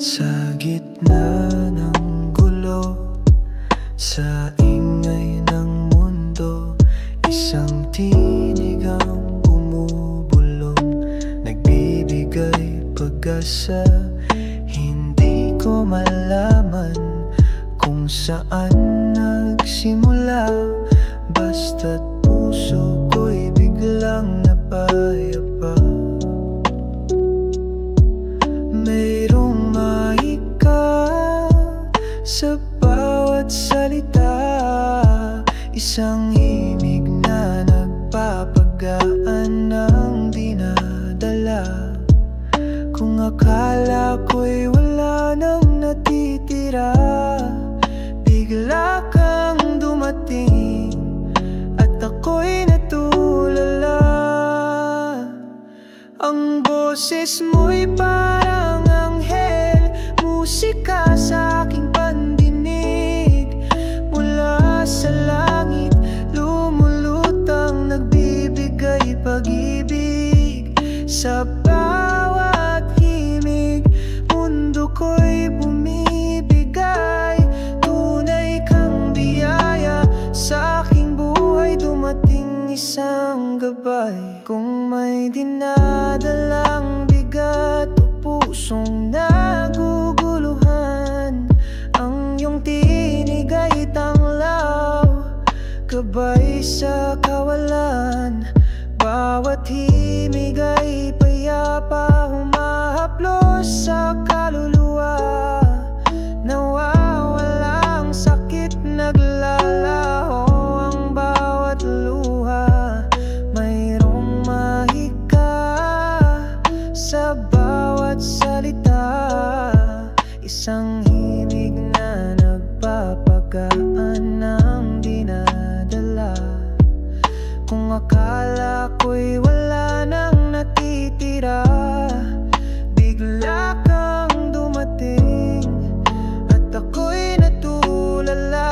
Sa gitna ng gulo, sa ingay ng mundo, isang tinig ang bumubulong, nagbibigay pag-asa. Hindi ko malaman kung saan nagsimula, basta't puso ko'y biglang napayapa. Mayroong mahika sa bawat salita, isang himig na nagpapagaan ng dinadala. Kung akala ko'y wala nang natitira, bigla kang dumating at ako'y natulala. Ang boses mo'y parang anghel, musika sa aking pandinig. Mula sa langit, lumulutang, nagbibigay pag-ibig. Sa bawat himig, mundo ko'y bumibigay. Tunay kang biyaya sa aking buhay, dumating isang gabay. Kung may dinadalang bigat o pusong naguguluhan, ang iyong tinig ay tanglaw, gabay sa kawalan. Bawat himig ay payapa, humahaplos sa kaluluwa. Nawawala ang sakit, naglalaho ang bawat luha. Mayroong mahika sa bawat salita, isang himig na nagpapagaan ng dinadala. Kung akala ko'y wala nang natitira, bigla kang dumating at ako'y natulala.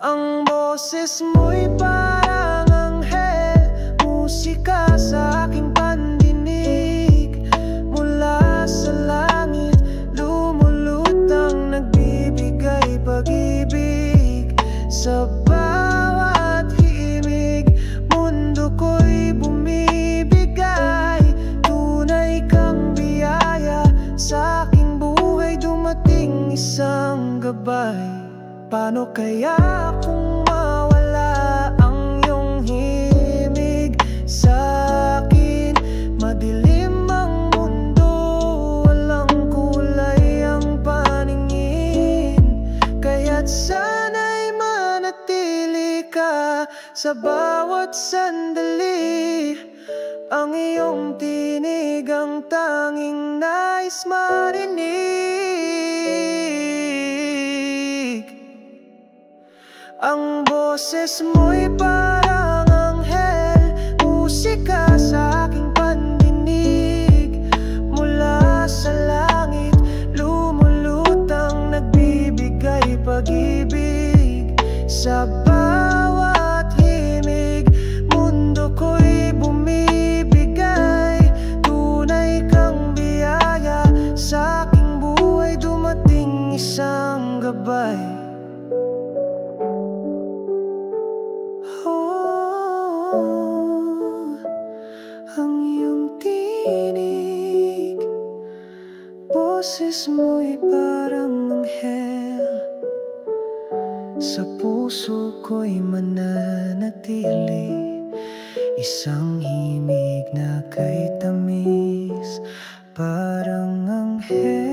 Ang boses mo'y parang anghel, musika sa aking pandinig. Mula sa langit, lumulutang, nagbibigay pag-ibig. Sa bawat himig, mundo ko'y bumibigay. Tunay kang biyaya sa aking buhay, dumating isang gabay. Paano kaya kung mawala ang iyong himig sa akin? Madilim ang mundo, walang kulay ang paningin. Kaya't sana'y manatili ka sa bawat sandali. Ang iyong tinig ang tanging nais marinig. Ang boses mo'y parang anghel, musika sa aking pandinig. Mula sa langit, lumulutang, nagbibigay pag-ibig. Sa bawat himig, mundo ko'y bumibigay. Tunay kang biyaya sa aking buhay, dumating isang gabay. Ang iyong tinig, boses mo'y parang anghel, sa puso ko'y mananatili. Isang himig na kay tamis, parang anghel.